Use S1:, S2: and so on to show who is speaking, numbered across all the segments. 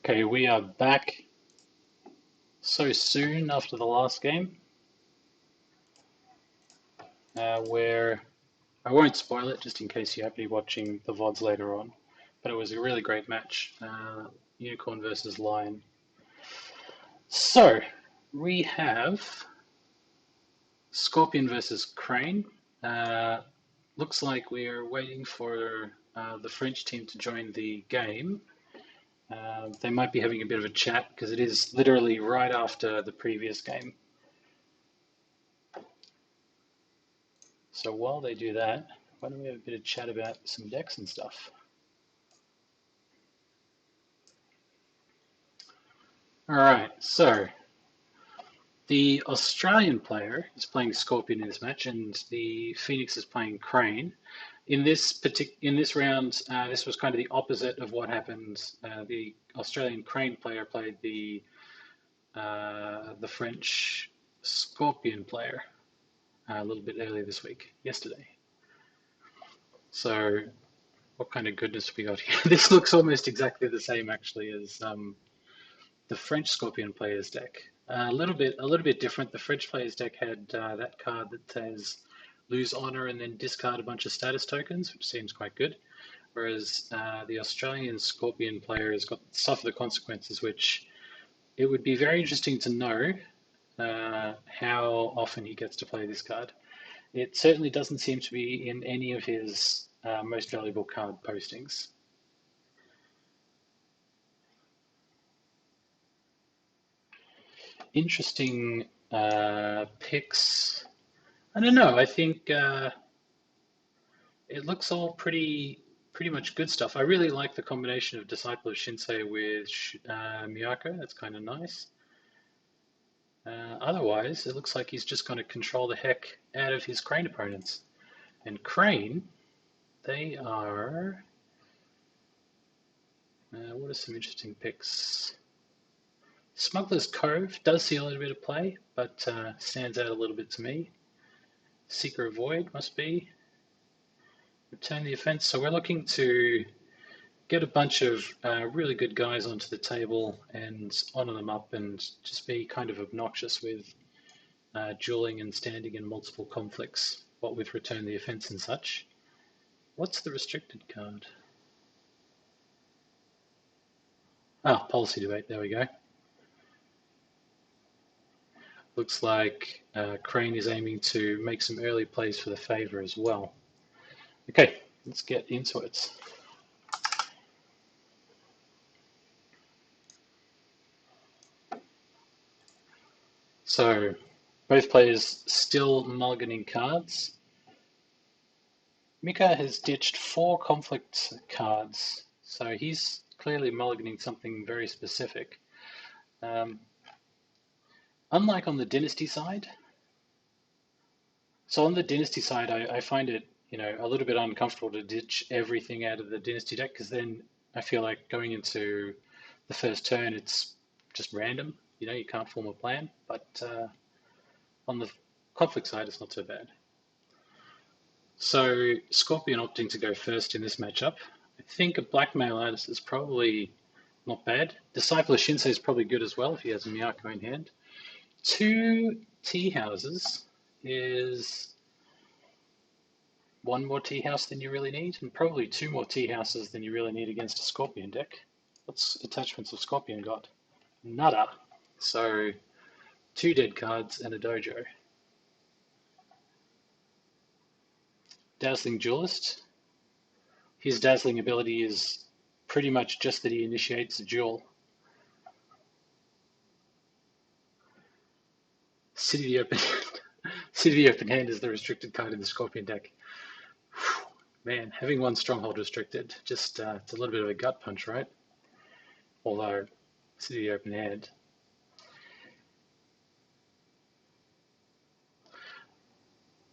S1: Okay, we are back so soon after the last game, where I won't spoil it just in case you happen to be watching the VODs later on, but it was a really great match, Unicorn versus Lion. So, we have Scorpion versus Crane. Uh, Looks like we are waiting for the French team to join the game. They might be having a bit of a chat because it is literally right after the previous game. So while they do that, why don't we have a bit of chat about some decks and stuff? All right, so the Australian player is playing Scorpion in this match, and the Phoenix is playing Crane. In this round, this was kind of the opposite of what happened. The Australian Crane player played the French Scorpion player a little bit earlier this week, yesterday. So what kind of goodness we got here? This looks almost exactly the same actually as the French Scorpion player's deck. A little bit different. The French player's deck had that card that says lose honor and then discard a bunch of status tokens, which seems quite good. Whereas the Australian Scorpion player has got suffer the consequences, which it would be very interesting to know how often he gets to play this card. It certainly doesn't seem to be in any of his most valuable card postings. Interesting picks. I don't know. I think it looks all pretty much good stuff. I really like the combination of Disciple of Shinsei with Miyako. That's kind of nice. Otherwise, it looks like he's just going to control the heck out of his Crane opponents. And Crane, they are. What are some interesting picks? Smuggler's Cove does see a little bit of play, but stands out a little bit to me. Seeker of Void must be. Return the Offense. So we're looking to get a bunch of really good guys onto the table and honor them up and just be kind of obnoxious with dueling and standing in multiple conflicts, what with Return the Offense and such. What's the restricted card? Ah, Policy Debate, there we go. Looks like Crane is aiming to make some early plays for the favor as well. Okay, let's get into it. So, both players still mulliganing cards. Mika has ditched 4 conflict cards, so he's clearly mulliganing something very specific. Unlike on the Dynasty side, so on the Dynasty side, I find it a little bit uncomfortable to ditch everything out of the Dynasty deck because then I feel like going into the first turn, it's just random. You can't form a plan. But on the conflict side, it's not so bad. So Scorpion opting to go first in this matchup. I think a Blackmail Artist is probably not bad. Disciple of Shinsei is probably good as well if he has a Miyako in hand. 2 tea houses is 1 more tea house than you really need, and probably 2 more tea houses than you really need against a Scorpion deck. What's attachments of Scorpion got? Nada. So 2 dead cards and a dojo. Dazzling Duelist. His dazzling ability is pretty much just that he initiates a duel. City of the Open City of the Open Hand is the restricted card in the Scorpion deck. Whew, man, having 1 stronghold restricted, just it's a little bit of a gut punch, right? Although City of the Open Hand.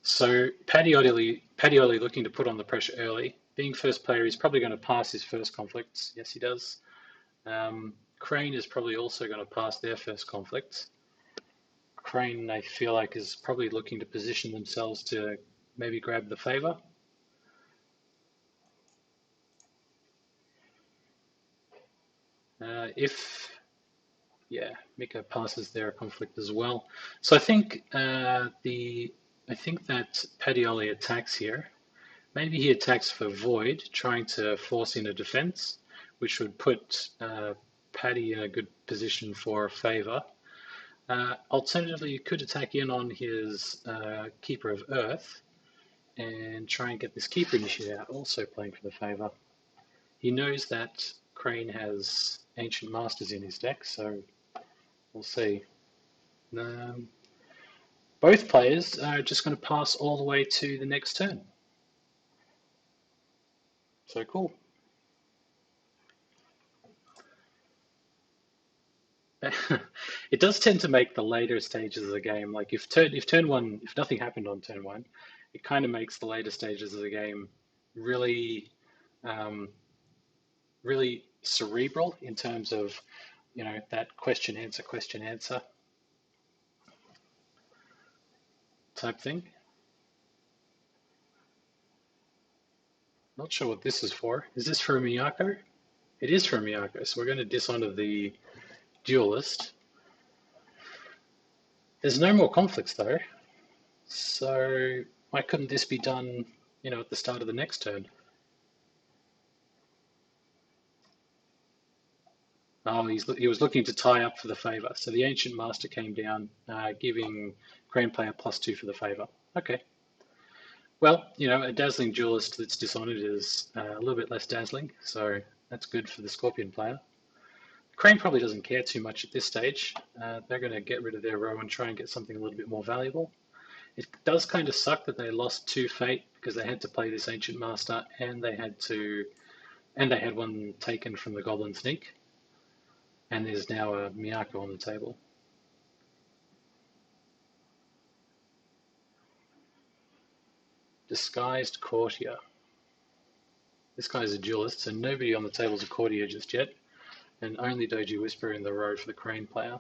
S1: So Paddy looking to put on the pressure early. Being first player, he's probably going to pass his first conflicts. Yes, he does. Crane is probably also going to pass their first conflicts. Crane, I feel like, is probably looking to position themselves to maybe grab the favor. If Yeah, Mika passes their conflict as well. So I think that Padioli attacks here. Maybe he attacks for Void, trying to force in a defense, which would put Paddy in a good position for favor. Alternatively, you could attack in on his Keeper of Earth and try and get this Keeper Initiate out, also playing for the favor. He knows that Crane has Ancient Masters in his deck, so we'll see. Um, both players are just going to pass all the way to the next turn. So cool. It does tend to make the later stages of the game, like if turn one, if nothing happened on turn one, it kind of makes the later stages of the game really, um, really cerebral in terms of, that question answer type thing. Not sure what this is for. Is this for Miyako? It is for Miyako, so we're going to dishonor the duelist. There's no more conflicts though, so why couldn't this be done, at the start of the next turn? Oh, he was looking to tie up for the favor. So the Ancient Master came down, giving Crane Player +2 for the favor. Okay. Well, a dazzling duelist that's dishonored is a little bit less dazzling, so that's good for the Scorpion player. Crane probably doesn't care too much at this stage. They're going to get rid of their row and try and get something a little bit more valuable. It does kind of suck that they lost 2 Fate because they had to play this Ancient Master and they had one taken from the Goblin Sneak. And there's now a Miyako on the table. Disguised Courtier. This guy's a duelist, so nobody on the table is a courtier just yet, and only Doji Whisperer in the row for the Crane player.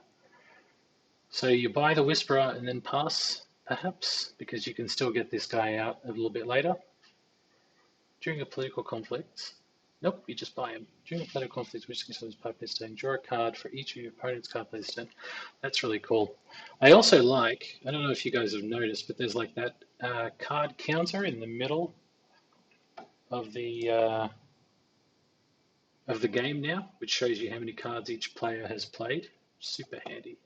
S1: So you buy the Whisperer and then pass, perhaps, because you can still get this guy out a little bit later. During a political conflict, nope, you just buy him. During a political conflict, which considers power plays turn, draw a card for each of your opponent's card plays turn. That's really cool. I also like, I don't know if you guys have noticed, but there's like that card counter in the middle of the game now, which shows you how many cards each player has played. Super handy.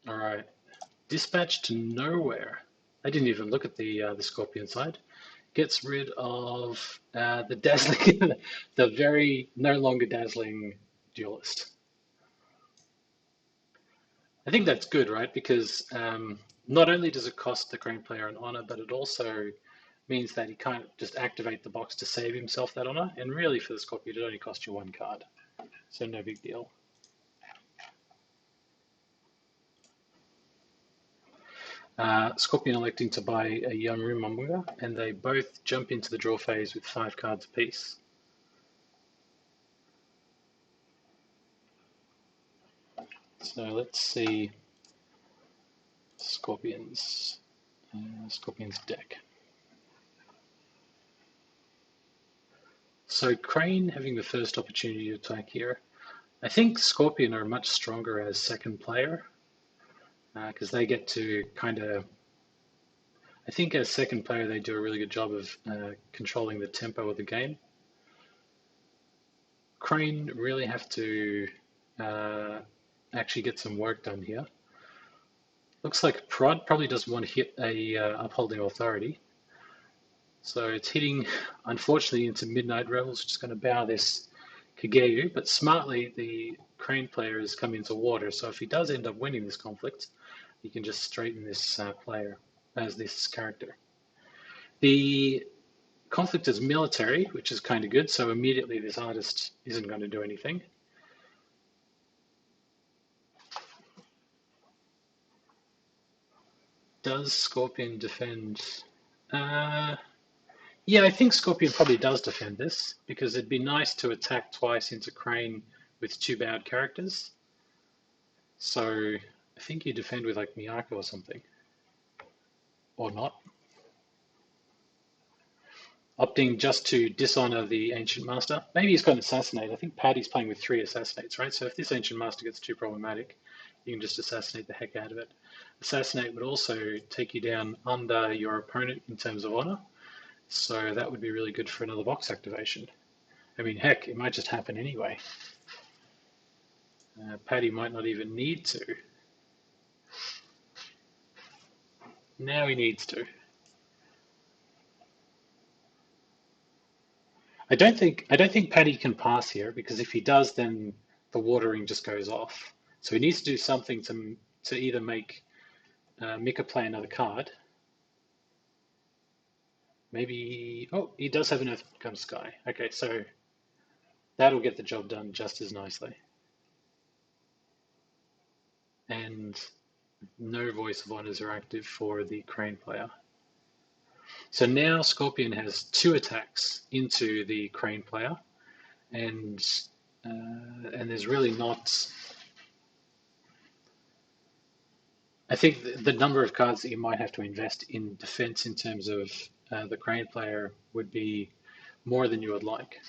S1: All right, Dispatch to Nowhere. I didn't even look at the Scorpion side. Gets rid of the dazzling, the very no longer dazzling duelist. I think that's good, right? Because not only does it cost the Crane player an honor, but it also means that he can't just activate the box to save himself that honor. And really, for the Scorpion, it only costs you 1 card, so no big deal. Scorpion electing to buy a Yamuru Mamunga, and they both jump into the draw phase with 5 cards apiece. So let's see Scorpion's deck. So Crane having the first opportunity to attack here. I think Scorpion are much stronger as second player because they get to kind of. I think as second player they do a really good job of controlling the tempo of the game. Crane really have to actually get some work done here. Looks like Prod probably doesn't want to hit a upholding authority. So it's hitting, unfortunately, into Midnight Rebels, just going to bow this Kageu, but smartly the Crane player has come into water, so if he does end up winning this conflict, he can just straighten this player as this character. The conflict is military, which is kind of good, so immediately this artist isn't going to do anything. Does Scorpion defend? Yeah, I think Scorpion probably does defend this because it'd be nice to attack twice into Crane with 2 bowed characters. So I think you defend with like Miyako or something. Or not. opting just to dishonor the Ancient Master. Maybe he's got an Assassinate. I think Paddy's playing with 3 Assassinates, right? So if this Ancient Master gets too problematic, you can just Assassinate the heck out of it. Assassinate would also take you down under your opponent in terms of honor, so that would be really good for another box activation. I mean, heck, it might just happen anyway. Paddy might not even need to. Now he needs to. I don't think Paddy can pass here, because if he does, then the watering just goes off. So he needs to do something to either make Mika play another card. Maybe, oh, he does have an Earth Becomes Sky. Okay, so that'll get the job done just as nicely. And no Voice of Honors are active for the Crane player. So now Scorpion has 2 attacks into the Crane player, and there's really not. I think the number of cards that you might have to invest in defense in terms of the Crane player would be more than you would like.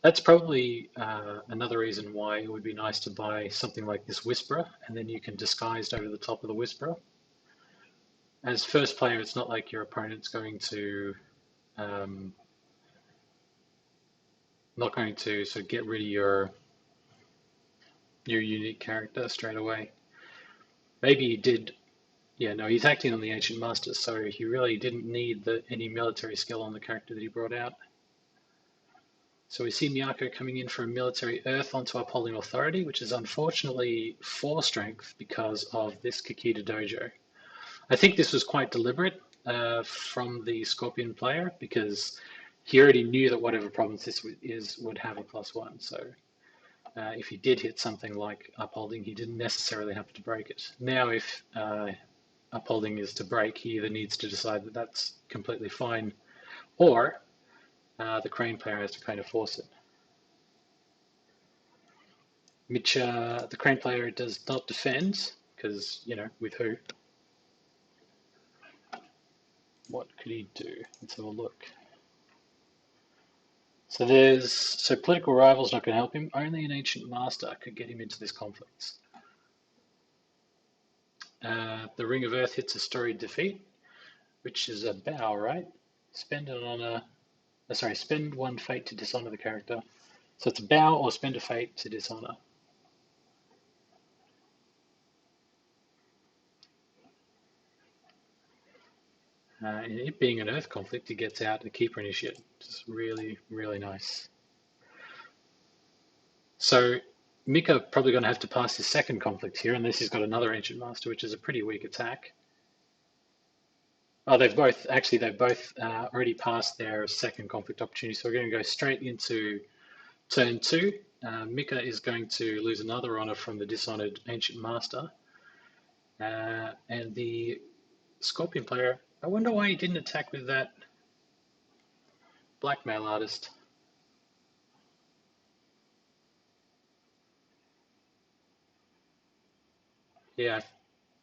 S1: That's probably another reason why it would be nice to buy something like this Whisperer, and then you can disguise over the top of the Whisperer. As first player, it's not like your opponent's going to not going to sort of get rid of your unique character straight away. Maybe he did. Yeah, no, he's acting on the Ancient Masters, so he really didn't need any military skill on the character that he brought out. So we see Miyako coming in for a military Earth onto Upholding Authority, which is unfortunately 4 strength because of this Kikita Dojo. I think this was quite deliberate from the Scorpion player, because he already knew that whatever province this is would have a +1. So if he did hit something like Upholding, he didn't necessarily have to break it. Now, if Upholding is to break, he either needs to decide that that's completely fine, or the Crane player has to kind of force it. The Crane player does not defend, because, you know, with who? What could he do? Let's have a look. So political rival's not going to help him. Only an Ancient Master could get him into this conflict. The Ring of Earth hits a storied defeat, which is a bow, right? Spend spend 1 fate to dishonor the character. So it's a bow or spend a fate to dishonor. And it being an Earth conflict, he gets out a Keeper Initiate. Just really, really nice. So Mika probably going to have to pass his second conflict here, unless he's got another Ancient Master, which is a pretty weak attack. Oh, they've both already passed their second conflict opportunity, so we're going to go straight into turn 2. Mika is going to lose another honor from the dishonored Ancient Master, and the Scorpion player, I wonder why he didn't attack with that Blackmail Artist. Yeah,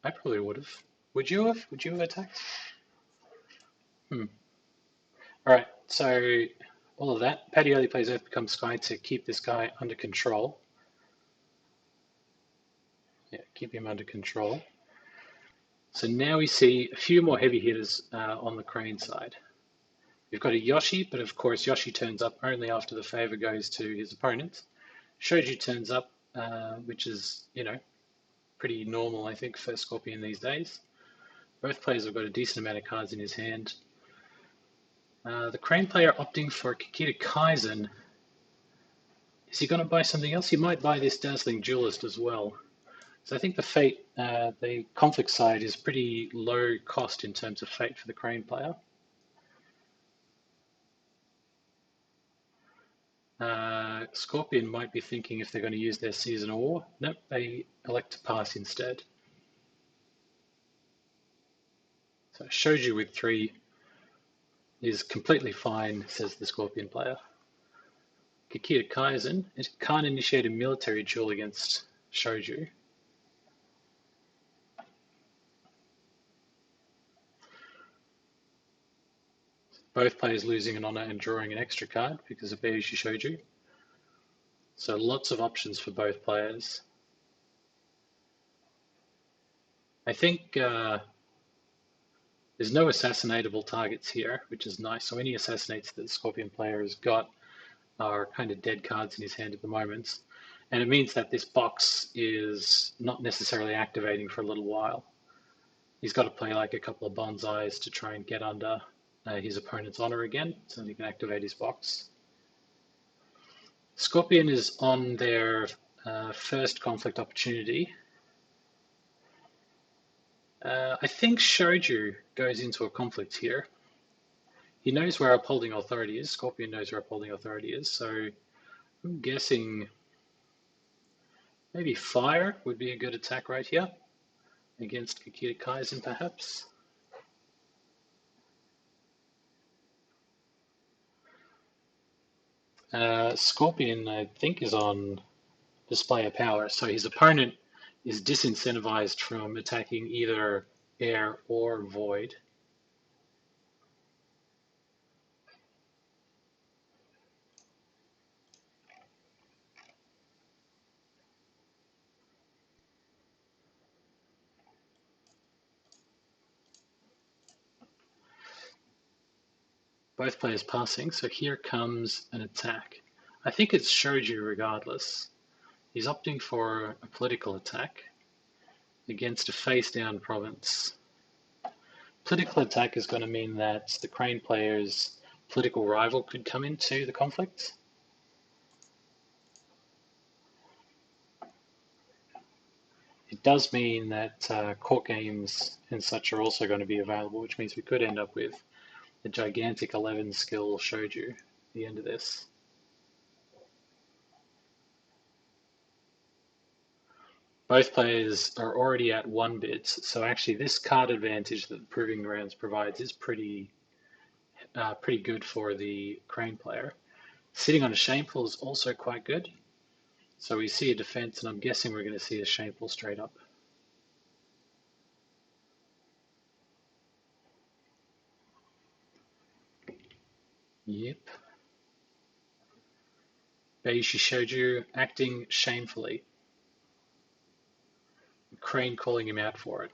S1: I probably would have. Would you have? Would you have attacked? All right, so all of that. Paddy only plays Earth Becomes Sky to keep this guy under control. Yeah, keep him under control. So now we see a few more heavy hitters on the Crane side. We've got a Yoshi, but of course Yoshi turns up only after the favor goes to his opponent. Shoju turns up, which is, you know, pretty normal, I think, for Scorpion these days. Both players have got a decent amount of cards in his hand. The Crane player opting for Kikita Kaizen. Is he going to buy something else? He might buy this Dazzling Duelist as well. So I think the fate, the conflict side is pretty low cost in terms of fate for the Crane player. Scorpion might be thinking if they're going to use their Seasonal War. Nope, they elect to pass instead. So Shoju with 3 is completely fine, says the Scorpion player. Kikita Kaizen, it can't initiate a military duel against Shoju. Both players losing an honor and drawing an extra card because of Bayushi Shoju. So lots of options for both players. I think there's no assassinatable targets here, which is nice. So any assassinates that the Scorpion player has got are kind of dead cards in his hand at the moment. And it means that this box is not necessarily activating for a little while. He's got to play like a couple of bonsais to try and get under his opponent's honor again, so he can activate his box. Scorpion is on their first conflict opportunity. I think Shoju goes into a conflict here. He knows where upholding authority is. Scorpion knows where upholding authority is, so I'm guessing maybe fire would be a good attack right here against Kikita Kaizen, perhaps. Scorpion, I think, is on display of power, so his opponent is disincentivized from attacking either air or void. Both players passing, so here comes an attack. I think it's Shoju regardless. He's opting for a political attack against a face-down province. Political attack is going to mean that the Crane player's political rival could come into the conflict. It does mean that court games and such are also going to be available, which means we could end up with a gigantic 11 skill Shoju at the end of this. Both players are already at 1 bits, so actually this card advantage that the Proving Grounds provides is pretty good for the Crane player. Sitting on a Shameful is also quite good. So we see a defense, and I'm guessing we're going to see a Shameful straight up. Yep. Bayushi Shoju acting shamefully. Crane calling him out for it.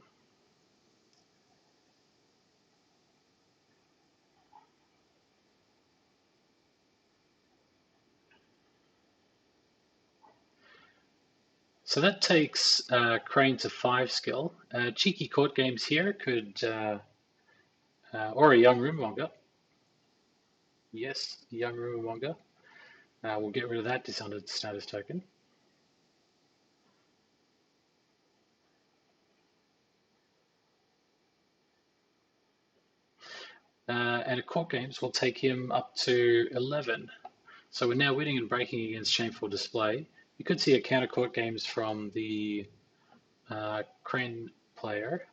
S1: So that takes Crane to 5 skill. Cheeky court games here could, or a young Rumonger. Yes, young Rumonger. We'll get rid of that dishonored status token. And at court games, we'll take him up to 11. So we're now winning and breaking against Shameful Display. You could see a counter court games from the Crane player.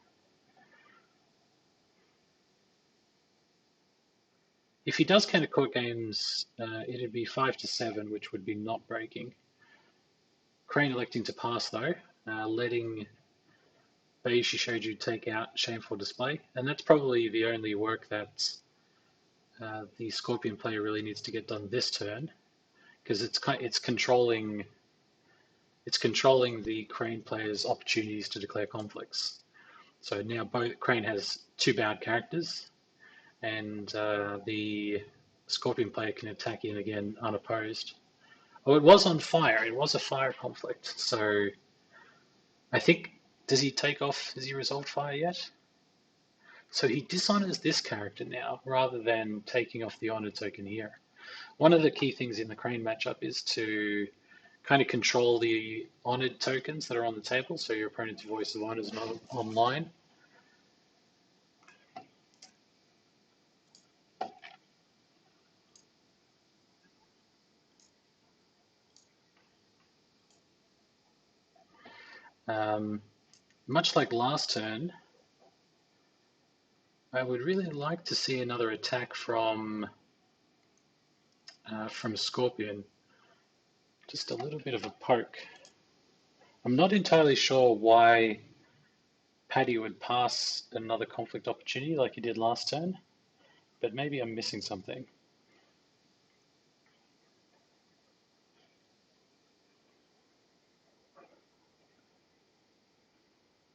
S1: If he does counter court games, it'd be 5 to 7, which would be not breaking. Crane electing to pass though, letting Bayushi Shoju take out Shameful Display, and that's probably the only work that the Scorpion player really needs to get done this turn, because it's controlling the Crane player's opportunities to declare conflicts. So now both Crane has 2 bound characters, and the Scorpion player can attack in again unopposed. Oh, it was on fire. It was a fire conflict. So I think, does he take off? Has he resolved fire yet? So he dishonors this character now rather than taking off the honor token here. One of the key things in the Crane matchup is to kind of control the honored tokens that are on the table, so your opponent's voice of honor is not online. Much like last turn, I would really like to see another attack from Scorpion. Just a little bit of a poke. I'm not entirely sure why Paddy would pass another conflict opportunity like he did last turn, but maybe I'm missing something.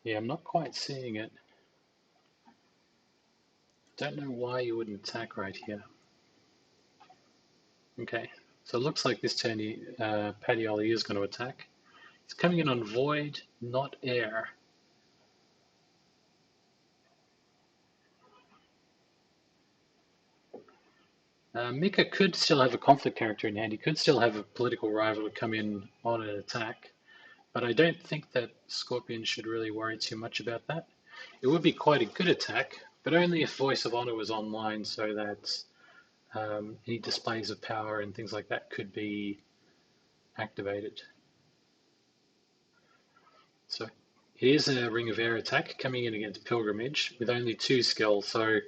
S1: Yeah, I'm not quite seeing it. Don't know why you wouldn't attack right here. Okay, so it looks like this turn Padioli is going to attack. It's coming in on Void, not Air. Mika could still have a conflict character in hand. He could still have a political rival to come in on an attack. But I don't think that Scorpion should really worry too much about that. It would be quite a good attack, but only if Voice of Honor was online so that any displays of power and things like that could be activated. So it is a Ring of Air attack coming in against Pilgrimage with only 2 skills. So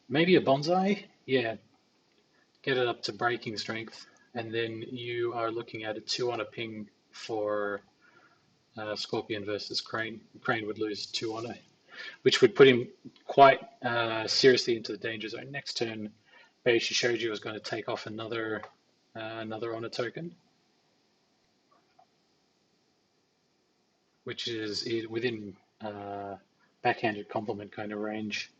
S1: maybe a Bonsai? Yeah, get it up to breaking strength. And then you are looking at a 2 on a ping for Scorpion versus Crane. Crane would lose 2 honor, which would put him quite seriously into the danger zone. Next turn, Beishi Shoji was going to take off another honor token, which is within backhanded compliment kind of range.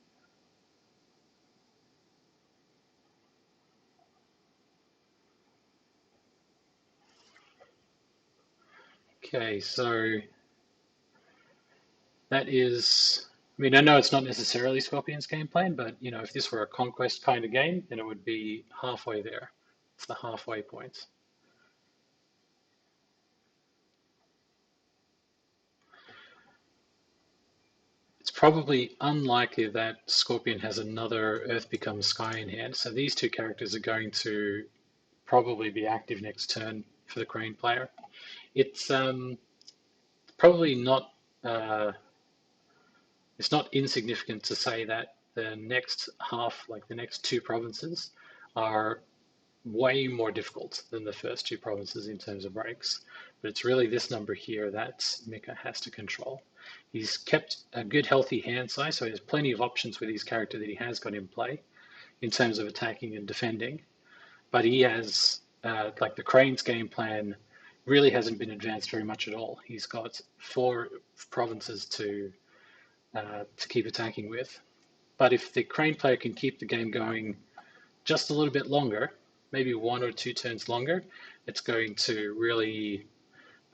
S1: Okay, so that is, I mean, I know it's not necessarily Scorpion's game plan, but you know, if this were a conquest kind of game, then it would be halfway there. It's the halfway point. It's probably unlikely that Scorpion has another Earth Becomes Sky in hand, so these 2 characters are going to probably be active next turn for the Crane player. It's probably not it's not insignificant to say that the next half, like the next 2 provinces, are way more difficult than the first 2 provinces in terms of breaks. But it's really this number here that Mika has to control. He's kept a good healthy hand size, so he has plenty of options with his character that he has got in play in terms of attacking and defending. But he has, like the Crane's game plan really hasn't been advanced very much at all. He's got 4 provinces to keep attacking with. But if the Crane player can keep the game going just a little bit longer, maybe 1 or 2 turns longer, it's going to really,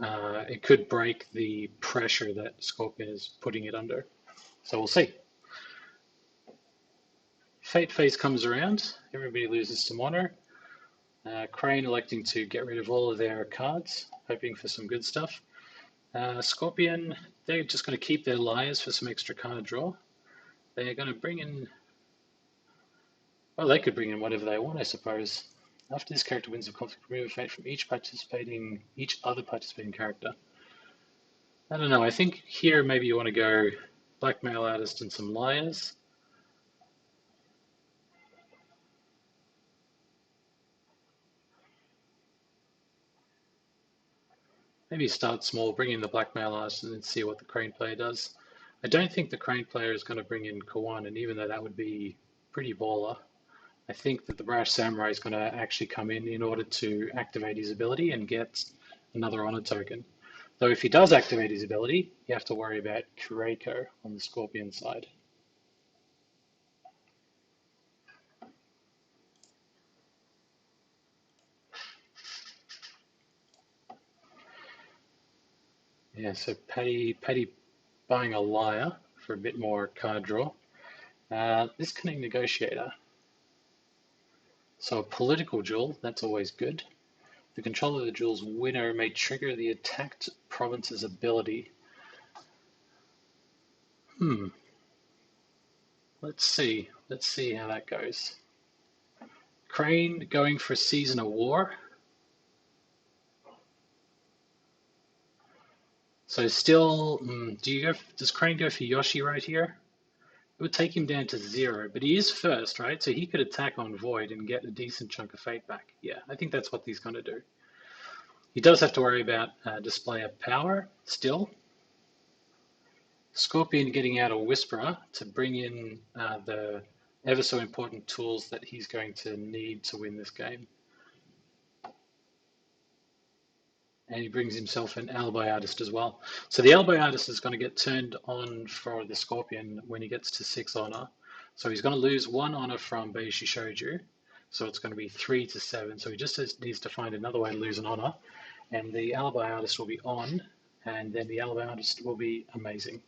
S1: it could break the pressure that Scorpion is putting it under. So we'll see. Fate phase comes around, everybody loses some honor. Crane electing to get rid of all of their cards, hoping for some good stuff. Scorpion, they're just going to keep their liars for some extra card draw. They're going to bring in, well, they could bring in whatever they want, I suppose. After this character wins a conflict, remove a fate from each other participating character. I don't know, I think here maybe you want to go Blackmail Artist and some liars. Maybe start small, bring in the Blackmail Artist and then see what the Crane player does. I don't think the Crane player is going to bring in Kawan, and even though that would be pretty baller, I think that the Brash Samurai is going to actually come in order to activate his ability and get another honor token. Though if he does activate his ability, you have to worry about Kureiko on the Scorpion side. Yeah, so Paddy buying a liar for a bit more card draw. This Cunning Negotiator. So a political duel, that's always good. The controller of the duel's winner may trigger the attacked province's ability. Let's see how that goes. Crane going for Season of War. So still, does Crane go for Yoshi right here? It would take him down to 0, but he is first, right? So he could attack on Void and get a decent chunk of fate back. Yeah, I think that's what he's going to do. He does have to worry about display of power still. Scorpion getting out a Whisperer to bring in the ever so important tools that he's going to need to win this game. And he brings himself an alibi artist as well. So the alibi artist is going to get turned on for the Scorpion when he gets to 6 honor. So he's going to lose 1 honor from Beishi Shoju. So it's going to be 3 to 7. So he just needs to find another way to lose an honor. And the alibi artist will be on, and then the alibi artist will be amazing.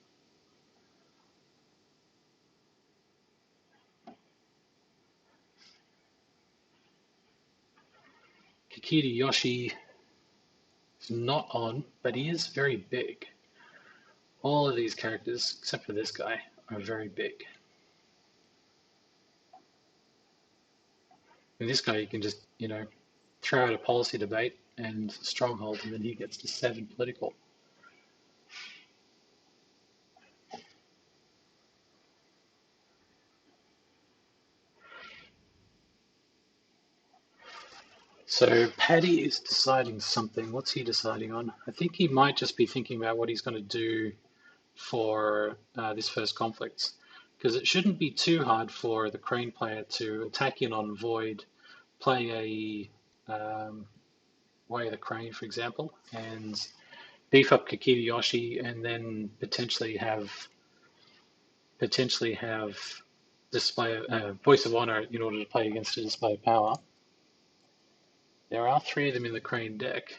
S1: Kikiri Yoshi is not on, but he is very big. All of these characters, except for this guy, are very big. And this guy, you can just, throw out a policy debate and stronghold, and then he gets to 7 political. So Paddy is deciding something. What's he deciding on? I think he might just be thinking about what he's going to do for this first conflict, because it shouldn't be too hard for the Crane player to attack in on Void, play a Way of the Crane, for example, and beef up Kikiri Yoshi, and then potentially have display Voice of Honor in order to play against a display of power. There are 3 of them in the Crane deck.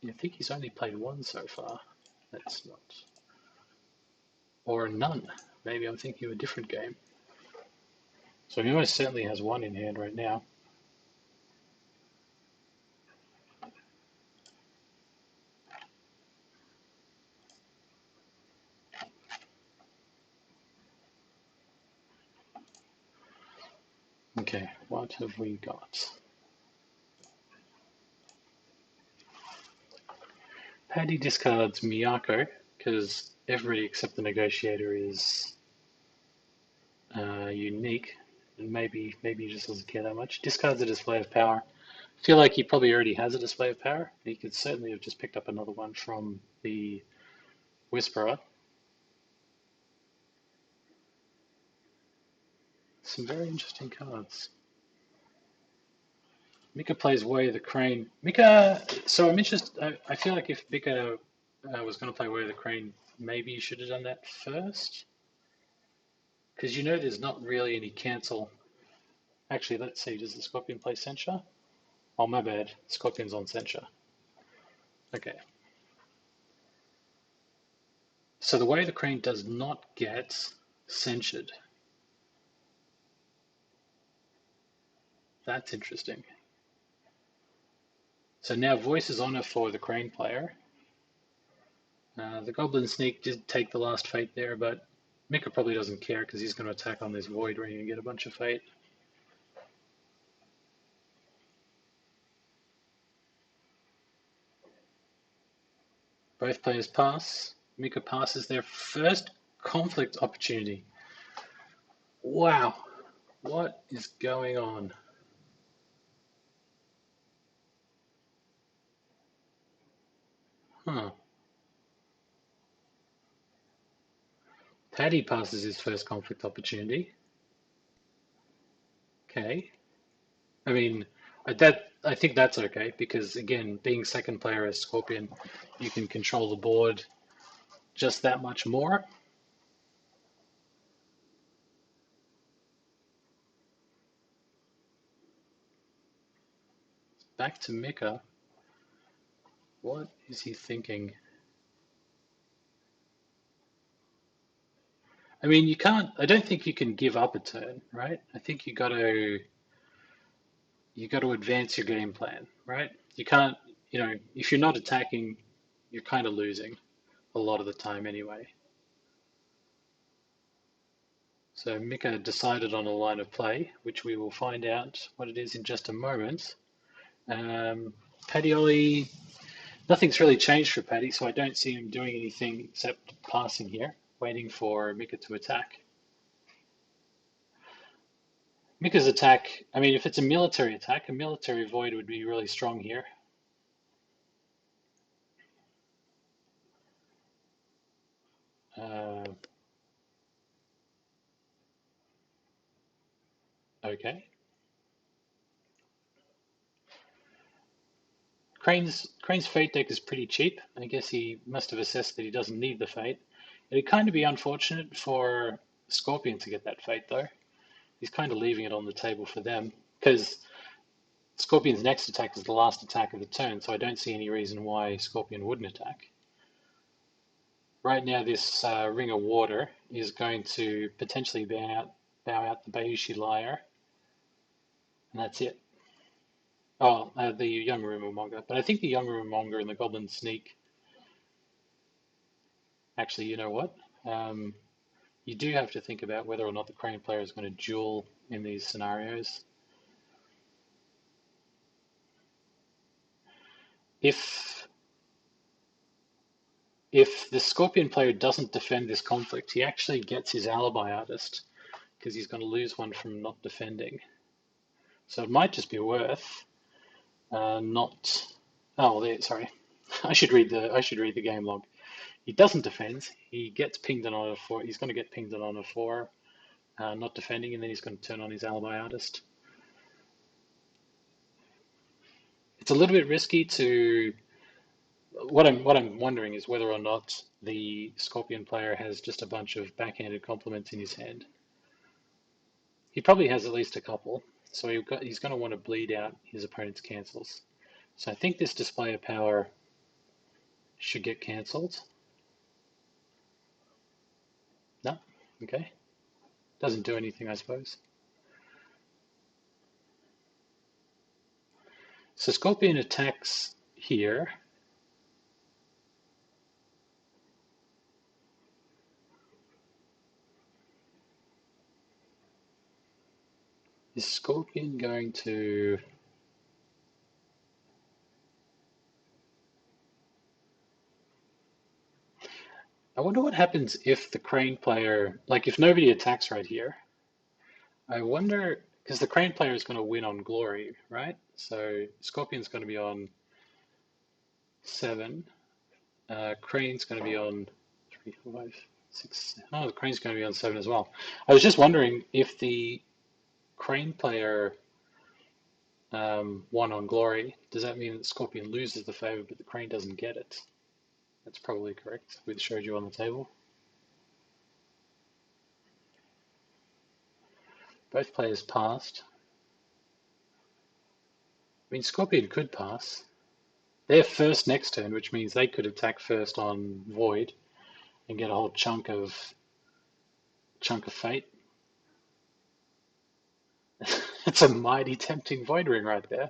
S1: I think he's only played 1 so far. That's not, or none. Maybe I'm thinking of a different game. So he most certainly has 1 in hand right now. Okay, what have we got? Paddy discards Miyako because everybody except the negotiator is unique, and maybe he just doesn't care that much. Discards a display of power. I feel like he probably already has a display of power. He could certainly have just picked up another one from the Whisperer. Some very interesting cards. Mika plays Way of the Crane. Mika, so I'm interested. I feel like if Mika was going to play Way of the Crane, maybe you should have done that first. Because there's not really any cancel. Actually, let's see. Does the Scorpion play Censure? Oh, my bad. Scorpion's on Censure. Okay. So the Way of the Crane does not get censured. That's interesting. So now Voice is Honor for the Crane player. The Goblin Sneak did take the last fate there, but Mika probably doesn't care because he's going to attack on this Void Ring and get a bunch of fate. Both players pass. Mika passes their first conflict opportunity. Wow, what is going on? Huh. Paddy passes his first conflict opportunity. Okay. I mean, I think that's okay because again, being second player as Scorpion, you can control the board just that much more. Back to Mika. What is he thinking? I mean, I don't think you can give up a turn, right? I think you got to advance your game plan, right? You can't, if you're not attacking, you're kind of losing a lot of the time anyway. So Mika decided on a line of play, which we will find out what it is in just a moment. Paddy Ollie, nothing's really changed for Paddy, so I don't see him doing anything except passing here, waiting for Mika to attack. Mika's attack, I mean, if it's a military attack, a military void would be really strong here. Okay. Crane's Fate deck is pretty cheap. I guess he must have assessed that he doesn't need the Fate. It'd kind of be unfortunate for Scorpion to get that Fate, though. He's kind of leaving it on the table for them, because Scorpion's next attack is the last attack of the turn, so I don't see any reason why Scorpion wouldn't attack. Right now, this Ring of Water is going to potentially bow out the Bayushi Liar, and that's it. Oh, the Young Monger. But I think the Young Monger and the Goblin Sneak, actually, you know what? Um, you do have to think about whether or not the Crane player is going to duel in these scenarios. If if the Scorpion player doesn't defend this conflict, he actually gets his Alibi Artist because he's going to lose one from not defending. So it might just be worth not. Oh, sorry. I should read the game log. He doesn't defend. He gets pinged on a 4. He's going to get pinged on a 4, not defending, and then he's going to turn on his Alibi Artist. It's a little bit risky to. What I'm wondering is whether or not the Scorpion player has just a bunch of backhanded compliments in his hand. He probably has at least a couple, so he's going to want to bleed out his opponent's cancels. So I think this display of power should get cancelled. No? Okay. Doesn't do anything, I suppose. So Scorpion attacks here. Is Scorpion going to... I wonder what happens if the Crane player, like if nobody attacks right here. I wonder, because the Crane player is going to win on Glory, right? So Scorpion's going to be on 7. Crane's going to be on 3, 4, 5, 6. Oh, the Crane's going to be on 7 as well. I was just wondering if the Crane player won on Glory, does that mean that Scorpion loses the favor, but the Crane doesn't get it? That's probably correct. We showed you on the table. Both players passed. I mean, Scorpion could pass. They're first next turn, which means they could attack first on Void and get a whole chunk of fate. It's a mighty tempting Void Ring right there.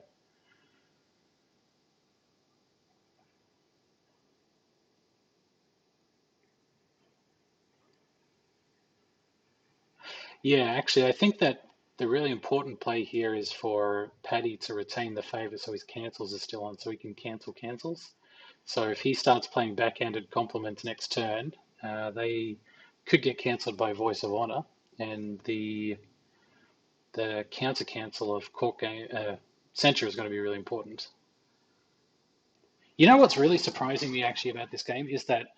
S1: Yeah, actually, I think that the really important play here is for Paddy to retain the favor so his cancels are still on, so he can cancel cancels. So if he starts playing backhanded compliments next turn, they could get cancelled by Voice of Honor, and the counter cancel of Court Game Censure is going to be really important. You know what's really surprising me actually about this game is that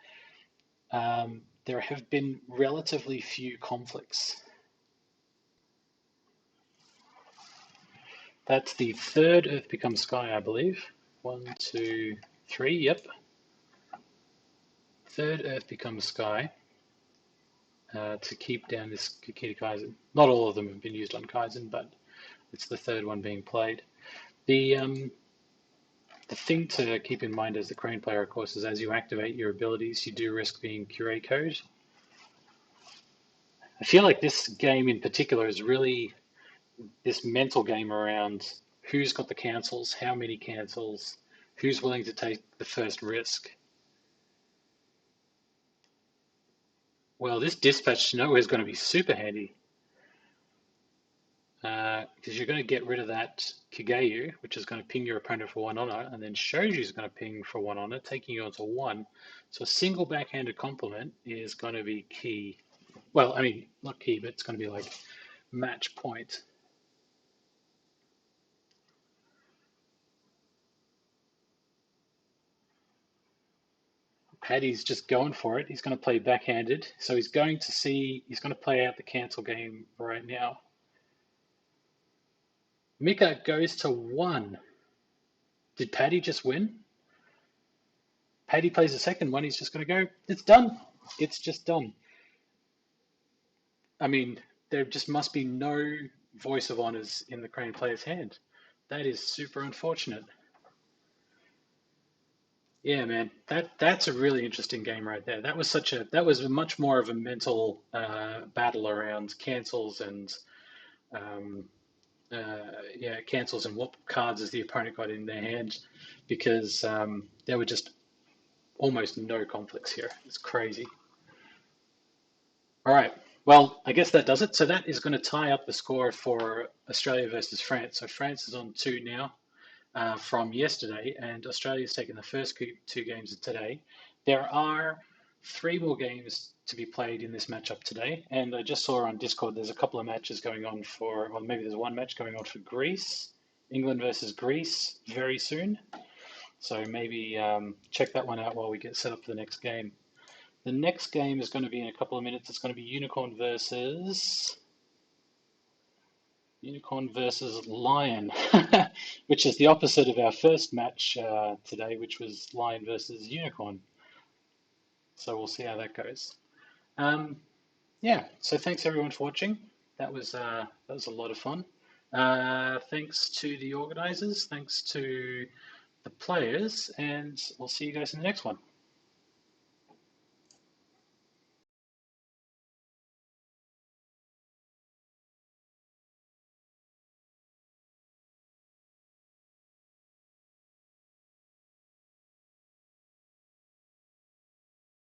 S1: there have been relatively few conflicts. That's the third Earth Becomes Sky, I believe. 1, 2, 3, yep. Third Earth Becomes Sky to keep down this Kikita Kaizen. Not all of them have been used on Kaizen, but it's the third one being played. The thing to keep in mind as the Crane player, of course, is as you activate your abilities, you do risk being Curate Code. I feel like this game in particular is really this mental game around who's got the cancels, how many cancels, who's willing to take the first risk. Well, this dispatch to nowhere is going to be super handy because you're going to get rid of that Kigeyu, which is going to ping your opponent for 1 honor, and then Shoju is going to ping for 1 honor, taking you onto 1. So a single backhanded compliment is going to be key. Well, I mean, not key, but it's going to be like match point. Paddy's just going for it. He's going to play backhanded. So he's going to play out the cancel game right now. Mika goes to 1. Did Paddy just win? Paddy plays a second one. He's just going to go. It's done. It's just done. I mean, there just must be no voice of honors in the Crane player's hand. That is super unfortunate. Yeah, man, that's a really interesting game right there. That was much more of a mental battle around cancels and um, cancels and what cards as the opponent got in their hand, because there were just almost no conflicts here. It's crazy. All right. Well, I guess that does it. So that is going to tie up the score for Australia versus France. So France is on 2 now from yesterday, and Australia's taken the first 2 games of today. There are 3 more games to be played in this matchup today, and I just saw on Discord there's a couple of matches going on for, well, maybe there's one match going on for Greece, England versus Greece very soon. So maybe check that one out while we get set up for the next game. The next game is going to be in a couple of minutes. It's going to be Unicorn versus Lion, which is the opposite of our first match today, which was Lion versus Unicorn. So we'll see how that goes. Yeah, so thanks everyone for watching. That was a lot of fun. Thanks to the organizers, thanks to the players, and we'll see you guys in the next one.